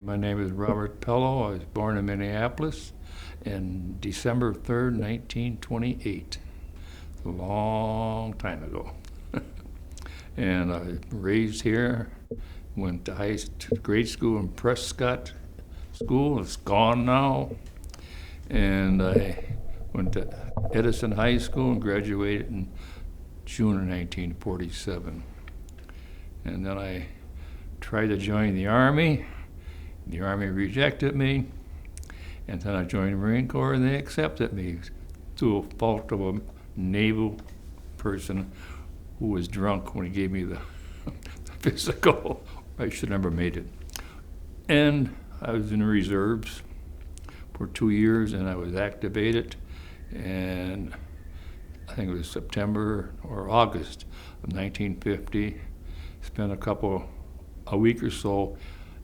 My name is Robert Pellou. I was born in Minneapolis in December 3rd, 1928. A long time ago. And I was raised here, went to grade school in Prescott School. It's gone now. And I went to Edison High School and graduated in June of 1947. And then I tried to join the Army. The Army rejected me, and then I joined the Marine Corps, and they accepted me through a fault of a naval person who was drunk when he gave me the physical. I should have never made it. And I was in the reserves for 2 years, and I was activated, and I think it was September or August of 1950. Spent a week or so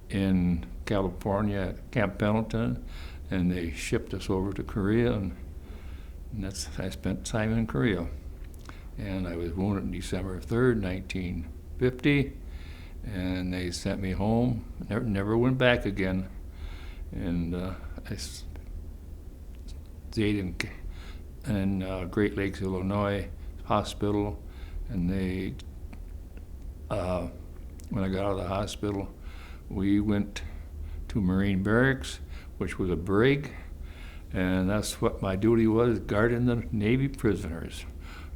in California at Camp Pendleton, and they shipped us over to Korea, and I spent time in Korea. And I was wounded on December 3rd, 1950, and they sent me home. Never went back again. And I stayed in Great Lakes, Illinois hospital, and when I got out of the hospital, we went to Marine Barracks, which was a brig, and that's what my duty was, guarding the Navy prisoners.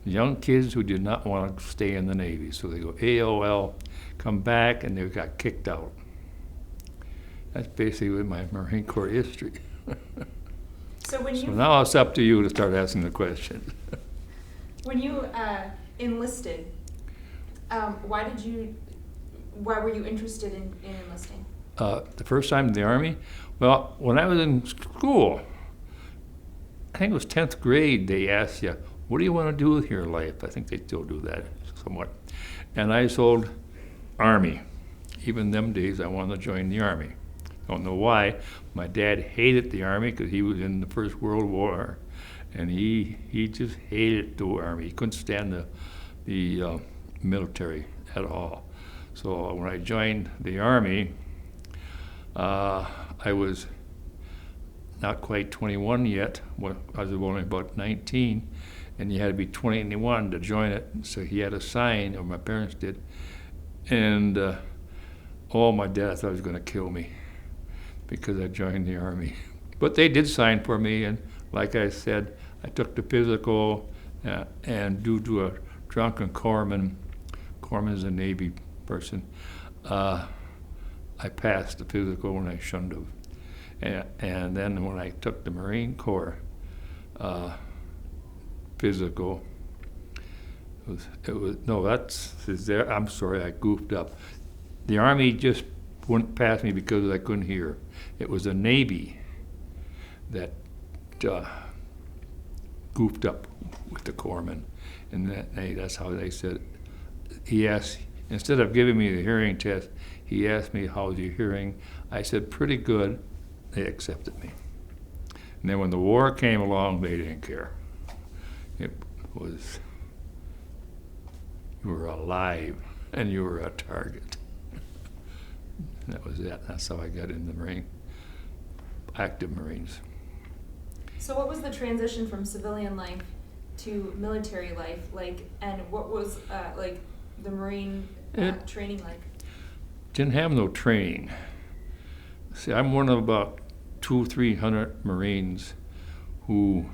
Young kids who did not want to stay in the Navy. So they go AOL, come back, and they got kicked out. That's basically my Marine Corps history. So now it's up to you to start asking the questions. When you enlisted, why were you interested in enlisting? The first time in the Army? Well, when I was in school, I think it was 10th grade, they asked you, what do you want to do with your life? I think they still do that somewhat. And I told Army. Even them days, I wanted to join the Army. Don't know why. My dad hated the Army because he was in the First World War, and he just hated the Army. He couldn't stand the military at all. So when I joined the Army, I was not quite 21 yet. I was only about 19, and you had to be 21 to join it. So he had a sign, or my parents did, and my dad thought he was going to kill me because I joined the Army. But they did sign for me, and like I said, I took the physical, and due to a drunken corpsman is a Navy person, I passed the physical when I shouldn't have. And then when I took the Marine Corps physical, I'm sorry, I goofed up. The Army just wouldn't pass me because I couldn't hear. It was the Navy that goofed up with the corpsman, and that's how they said it. He asked, instead of giving me the hearing test, he asked me, how's your hearing? I said, pretty good. They accepted me. And then when the war came along, they didn't care. It was, you were alive and you were a target. That was it. That's how I got in the active Marines. So what was the transition from civilian life to military life like, and what was the Marine training like? Didn't have no training. See, I'm one of about 200-300 Marines who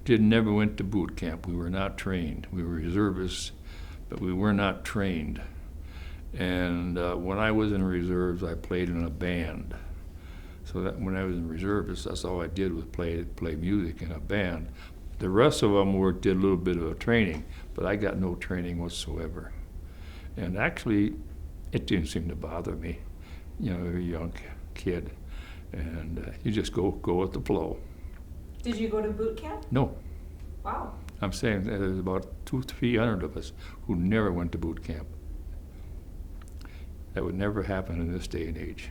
never went to boot camp. We were not trained. We were reservists, but we were not trained. And when I was in reserves, I played in a band. So that when I was in reservists, that's all I did was play music in a band. The rest of them did a little bit of a training, but I got no training whatsoever. And actually, it didn't seem to bother me. You know, you're a young kid, and you just go with the flow. Did you go to boot camp? No. Wow. I'm saying that there's about 200-300 of us who never went to boot camp. That would never happen in this day and age.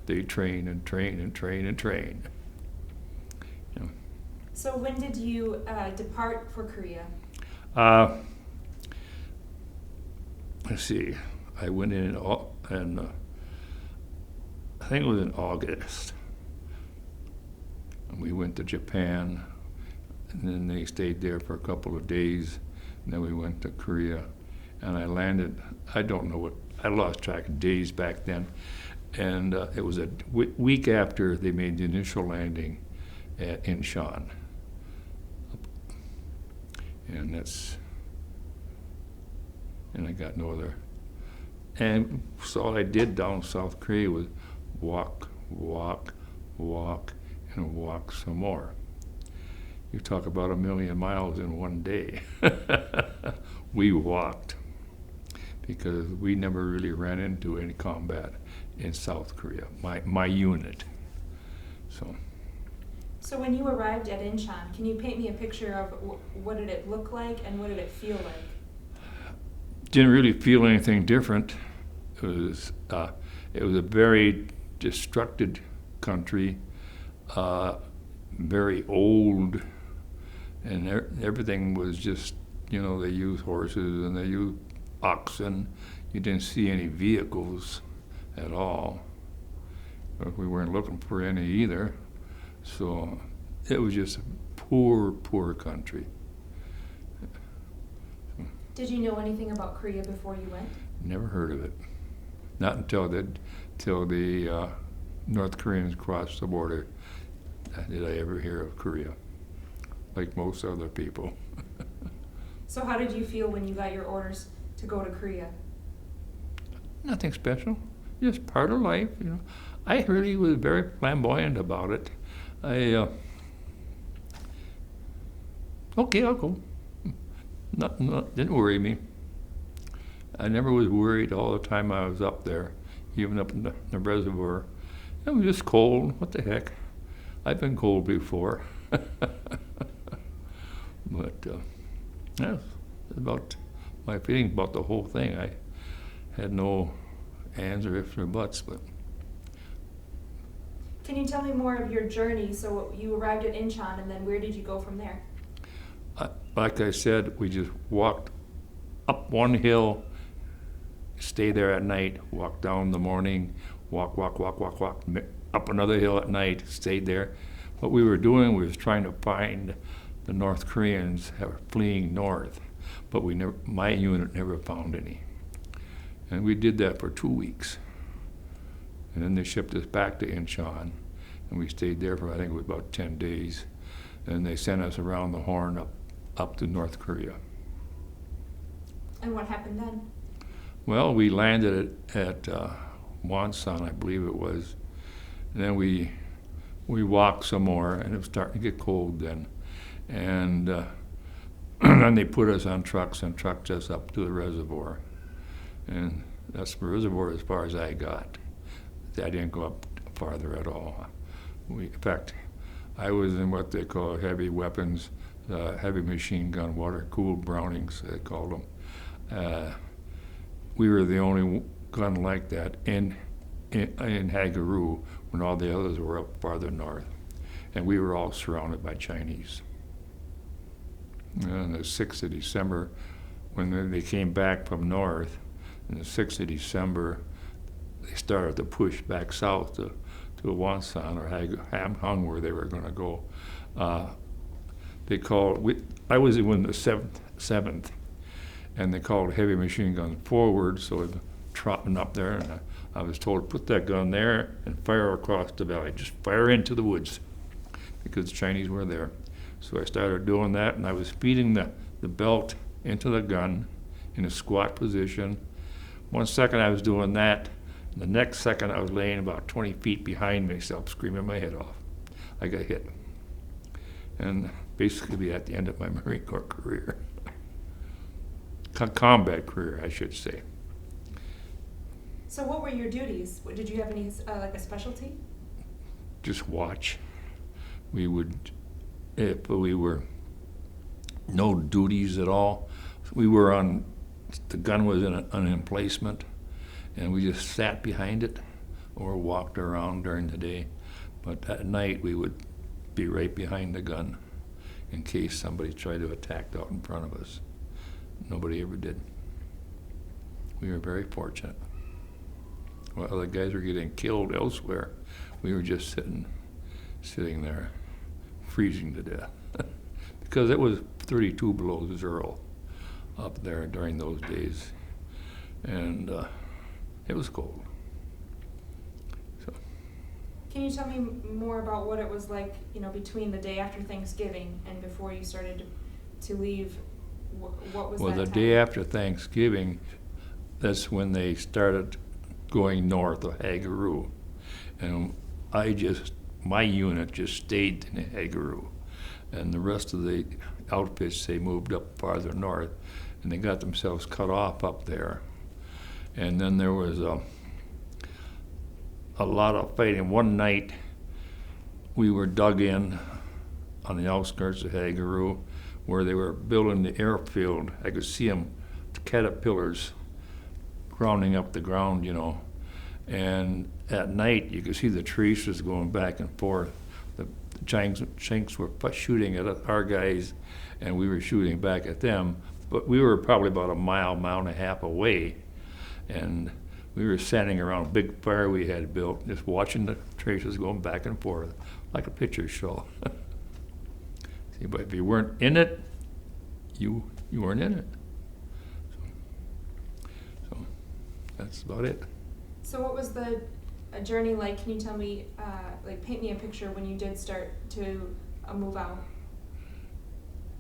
They train and train and train and train. You know. So when did you depart for Korea? Let's see. I went in and think it was in August. And we went to Japan, and then they stayed there for a couple of days, and then we went to Korea. And I landed, I don't know what, I lost track of days back then. And it was a week after they made the initial landing at Incheon. And I got no other. And so all I did down South Korea was walk, walk, walk, and walk some more. You talk about 1,000,000 miles in one day. We walked because we never really ran into any combat in South Korea, my unit. So when you arrived at Incheon, can you paint me a picture of what did it look like and what did it feel like? Didn't really feel anything different. It was a very destructed country, very old, and everything was just, you know, they used horses and they used oxen. You didn't see any vehicles at all. But we weren't looking for any either. So it was just a poor, poor country. Did you know anything about Korea before you went? Never heard of it. Not until the North Koreans crossed the border did I ever hear of Korea, like most other people. So how did you feel when you got your orders to go to Korea? Nothing special, just part of life, you know. I really was very flamboyant about it. Okay, I'll go. Didn't worry me. I never was worried all the time I was up there, even up in the reservoir. It was just cold. What the heck? I've been cold before. But that's about my feeling about the whole thing. I had no ands or ifs or buts, but. Can you tell me more of your journey? So you arrived at Incheon, and then where did you go from there? Like I said, we just walked up one hill, stay there at night, walk down in the morning, walk, up another hill at night, stayed there. What we were doing was trying to find the North Koreans that were fleeing north, but my unit never found any. And we did that for 2 weeks. And then they shipped us back to Incheon, and we stayed there for, I think it was about 10 days. And they sent us around the Horn up to North Korea. And what happened then? Well, we landed at Wonsan, I believe it was. And then we walked some more, and it was starting to get cold then. And then they put us on trucks and trucked us up to the reservoir. And that's the reservoir as far as I got. I didn't go up farther at all. In fact, I was in what they call heavy weapons, heavy machine gun, water-cooled Brownings, they called them. We were the only gun like that in Hageru when all the others were up farther north. And we were all surrounded by Chinese. And on the 6th of December, when they came back from north, on the 6th of December, they started to push back south to Wonsan or Hamhung, where they were going to go. I was in the 7th, and they called heavy machine guns forward, so we were trotting up there, and I was told to put that gun there and fire across the valley, just fire into the woods, because the Chinese were there. So I started doing that, and I was feeding the belt into the gun in a squat position. 1 second I was doing that, the next second I was laying about 20 feet behind myself, screaming my head off. I got hit. And basically at the end of my Marine Corps career. Combat career, I should say. So what were your duties? Did you have any, like a specialty? Just watch. We would, if we were no duties at all, we were on, the gun was in an emplacement, and we just sat behind it or walked around during the day. But at night we would be right behind the gun in case somebody tried to attack out in front of us. Nobody ever did. We were very fortunate. while the guys were getting killed elsewhere, we were just sitting there, freezing to death. Because it was 32 below zero up there during those days. And it was cold. So, Can you tell me more about what it was like, between the day after Thanksgiving and before you started to leave? What was well, that the time? day after Thanksgiving, that's when they started going north of Hagaroo. And my unit just stayed in Hagaroo. And the rest of the outfits, they moved up farther north, and they got themselves cut off up there. And then there was a lot of fighting. One night, we were dug in on the outskirts of Hagaroo, where they were building the airfield. I could see them, caterpillars, grounding up the ground, And at night, you could see the traces going back and forth. The Chinks were shooting at our guys, and we were shooting back at them. But we were probably about a mile and a half away, and we were standing around a big fire we had built, just watching the traces going back and forth, like a picture show. See, but if you weren't in it, you weren't in it. So that's about it. So what was the journey like? Can you tell me, paint me a picture when you did start to move out?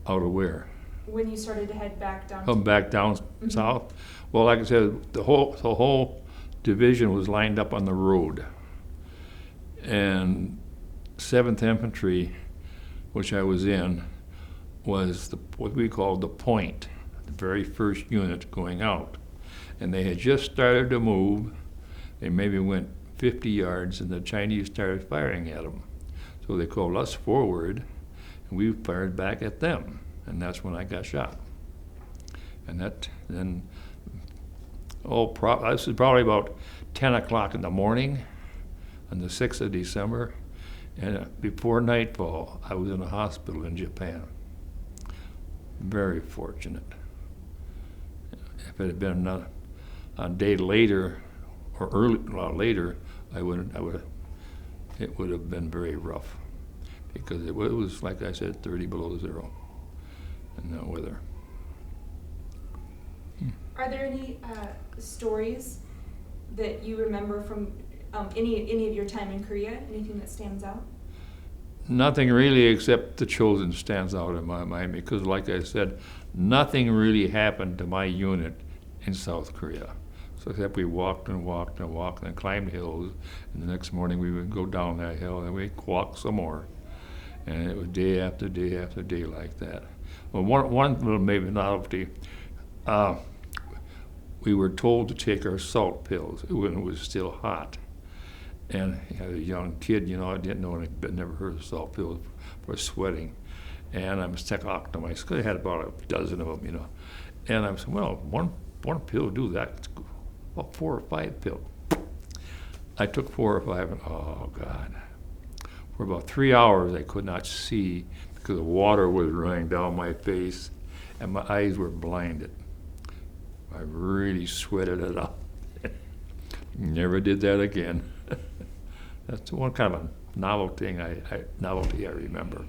Out of where? When you started to head back down. Come back down south. Well, like I said, the whole division was lined up on the road, and 7th Infantry, which I was in, was what we called the point, the very first unit going out, and they had just started to move. They maybe went 50 yards, and the Chinese started firing at them. So they called us forward, and we fired back at them, and that's when I got shot. And this is probably about 10 o'clock in the morning on the 6th of December, and before nightfall, I was in a hospital in Japan. Very fortunate. If it had been a day later, or later, it would have been very rough, because it was, like I said, 30 below zero in that weather. Are there any stories that you remember from any of your time in Korea? Anything that stands out? Nothing really, except the Chosen stands out in my mind, because, like I said, nothing really happened to my unit in South Korea. So except we walked and walked and walked and climbed hills, and the next morning we would go down that hill and we'd walk some more. And it was day after day after day like that. Well, one little maybe novelty, we were told to take our salt pills when it was still hot. And as a young kid, I didn't know, I'd never heard of salt pills for sweating. And I'm stuck off to my school. I had about a dozen of them, And I said, well, one pill will do that. It's about 4 or 5 pills. I took 4 or 5, and oh God. For about 3 hours, I could not see because the water was running down my face, and my eyes were blinded. I really sweated it out. Never did that again. That's one kind of a novelty I remember.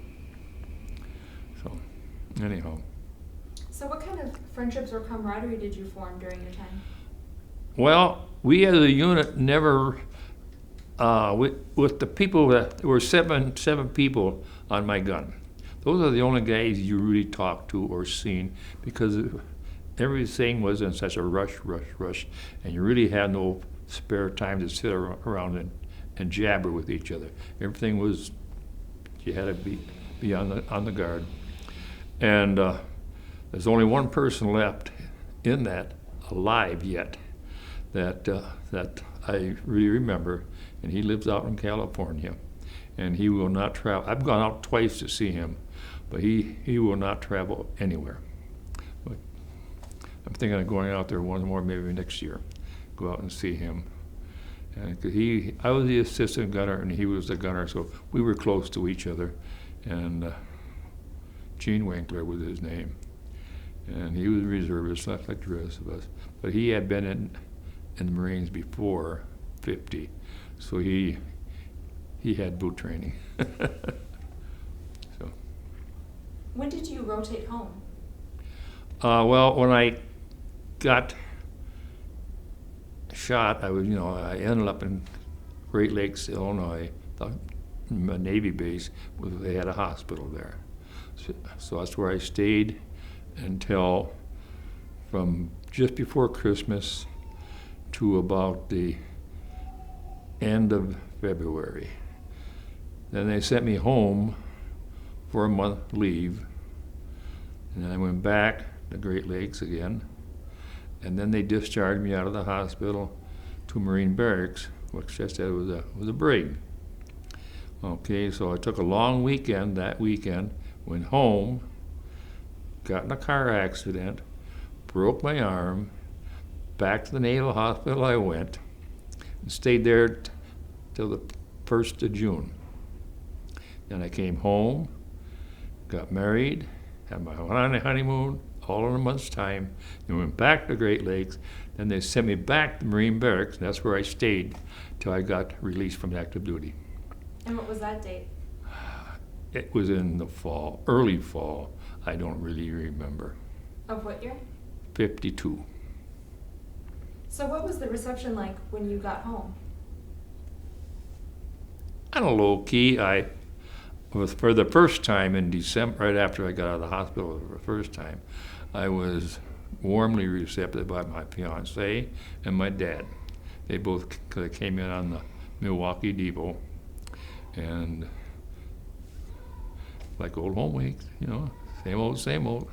So, anyhow. So what kind of friendships or camaraderie did you form during your time? Well, we as a unit never, with the people there were seven people on my gun. Those are the only guys you really talked to or seen, because everything was in such a rush, and you really had no spare time to sit around and jabber with each other. Everything was, you had to be on the guard. And there's only one person left in that alive yet that I really remember, and he lives out in California, and he will not travel. I've gone out twice to see him, but he will not travel anywhere. But I'm thinking of going out there once more, maybe next year, go out and see him. And 'cause I was the assistant gunner and he was the gunner, so we were close to each other. And Gene Winkler was his name, and he was a reservist, not like the rest of us. But he had been in the Marines before, 50. So he had boot training. So. When did you rotate home? Well, when I got shot, I ended up in Great Lakes, Illinois, a Navy base. They had a hospital there. So that's where I stayed until from just before Christmas to about the end of February. Then they sent me home for a month leave, and then I went back to Great Lakes again, and then they discharged me out of the hospital to Marine Barracks, which I said was a brig. Okay, so I took a long weekend that weekend, went home, got in a car accident, broke my arm, back to the Naval Hospital I went, and stayed there till the 1st of June. Then I came home, got married, had my honeymoon, all in a month's time, then went back to Great Lakes. Then they sent me back to Marine Barracks, and that's where I stayed till I got released from active duty. And what was that date? It was in the fall, early fall. I don't really remember. Of what year? 52. So what was the reception like when you got home? On a low key, I was, for the first time in December, right after I got out of the hospital for the first time, I was warmly received by my fiance and my dad. They both came in on the Milwaukee Depot, and like old home weeks, same old, same old.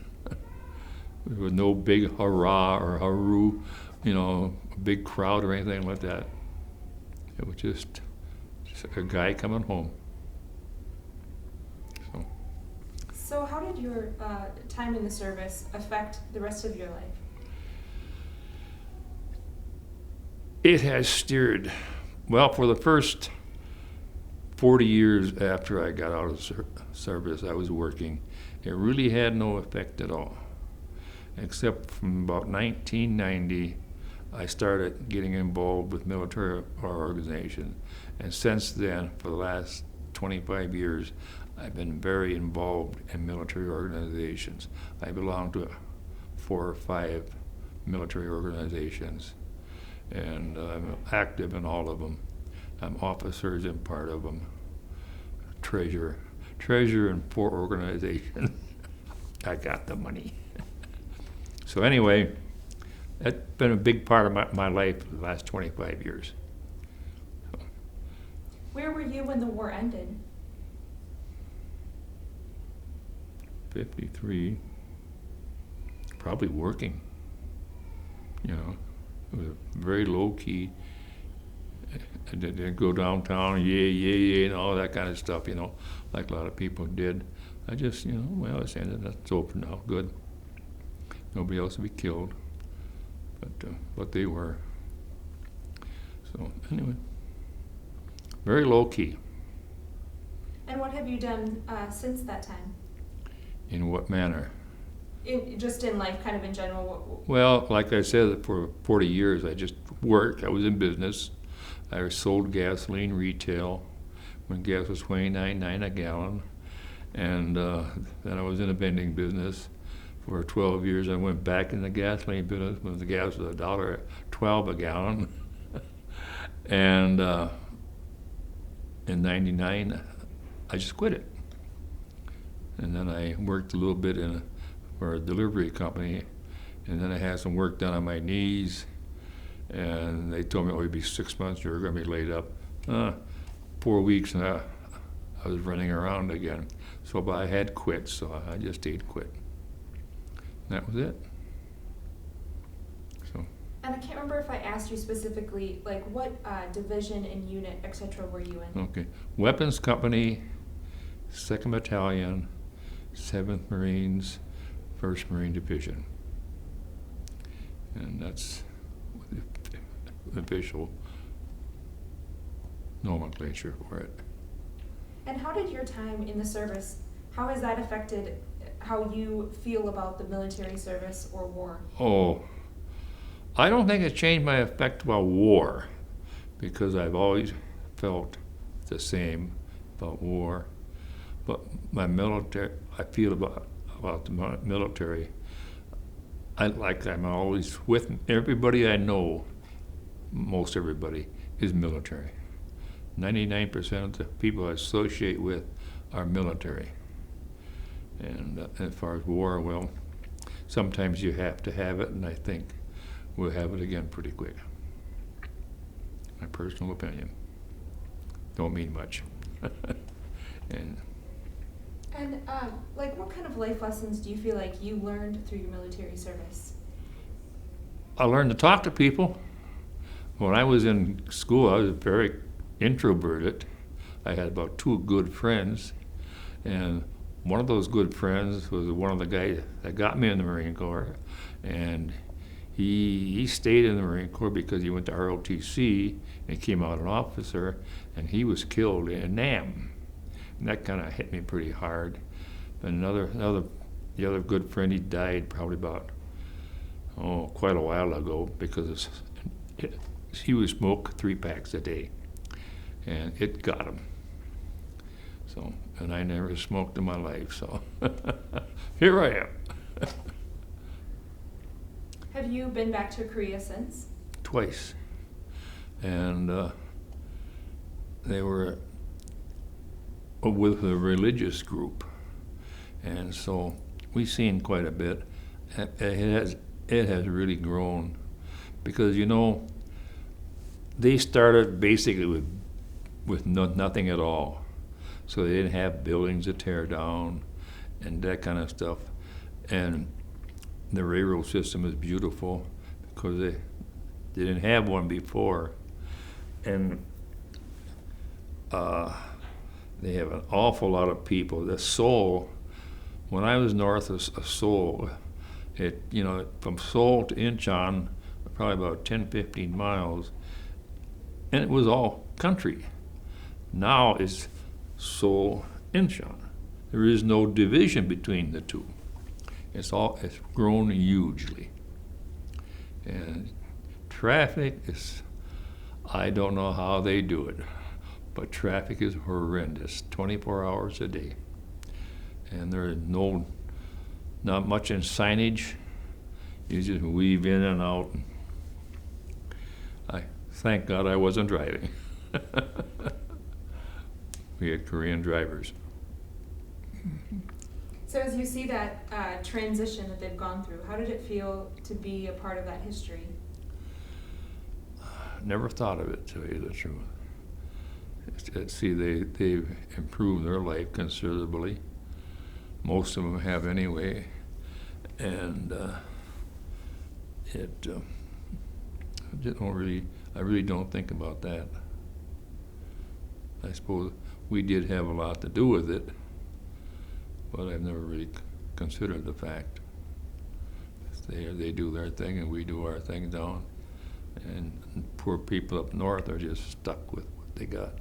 There was no big hurrah or hooroo, a big crowd or anything like that. It was just a guy coming home. So how did your time in the service affect the rest of your life? It has steered, well, for the first 40 years after I got out of service, I was working. It really had no effect at all, except from about 1990, I started getting involved with military organizations. And since then, for the last 25 years, I've been very involved in military organizations. I belong to 4 or 5 military organizations, and I'm active in all of them. I'm officers in part of them, treasurer in 4 organizations. I got the money. So anyway, that's been a big part of my life for the last 25 years. So. Where were you when the war ended? 53, probably working. It was very low key. I didn't go downtown, yeah, and all that kind of stuff, like a lot of people did. I just, well, it's ended, that's over now, good. Nobody else will be killed, but they were. So anyway, very low key. And what have you done since that time? In what manner? Just in life, kind of in general? Well, like I said, for 40 years I just worked. I was in business. I sold gasoline retail when gas was $29.9 a gallon. And then I was in a vending business for 12 years. I went back in the gasoline business when the gas was $1.12 a gallon. And in '99, I just quit it. And then I worked a little bit for a delivery company, and then I had some work done on my knees, and they told me it would be 6 months, you were going to be laid up. 4 weeks, and I was running around again. But I had quit, so I just stayed quit. And that was it. So. And I can't remember if I asked you specifically, like what division and unit, etc. were you in? Okay. Weapons Company, 2nd Battalion, 7th Marines, 1st Marine Division. And that's the official nomenclature for it. And how did your time in the service, how has that affected how you feel about the military service or war? Oh, I don't think it changed my effect about war, because I've always felt the same about war. But my military, I feel about the military, I'm always with everybody I know. Most everybody is military. 99% of the people I associate with are military. And as far as war, well, sometimes you have to have it, and I think we'll have it again pretty quick. My personal opinion. Don't mean much. And like, what kind of life lessons do you feel like you learned through your military service? I learned to talk to people. When I was in school, I was very introverted. I had about 2 good friends, and one of those good friends was one of the guys that got me in the Marine Corps, and he stayed in the Marine Corps because he went to ROTC and came out an officer, and he was killed in Nam. And that kind of hit me pretty hard. And the other good friend, he died probably about, quite a while ago, because he would smoke 3 packs a day, and it got him. So, and I never smoked in my life, so here I am. Have you been back to Korea since? Twice. And they were with a religious group, and so we've seen quite a bit. It has really grown, because they started basically with nothing at all, so they didn't have buildings to tear down and that kind of stuff. And the railroad system is beautiful because they didn't have one before, and they have an awful lot of people. The Seoul, when I was north of Seoul, from Seoul to Incheon, probably about 10-15 miles, and it was all country. Now it's Seoul, Incheon. There is no division between the two. It's grown hugely. And traffic is, I don't know how they do it, but traffic is horrendous, 24 hours a day. And there is not much in signage. You just weave in and out. Thank God I wasn't driving. We had Korean drivers. So as you see that transition that they've gone through, how did it feel to be a part of that history? Never thought of it, to tell you the truth. See, they've improved their life considerably. Most of them have anyway. And I really don't think about that. I suppose we did have a lot to do with it, but I've never really considered the fact. They do their thing and we do our thing down, and poor people up north are just stuck with what they got.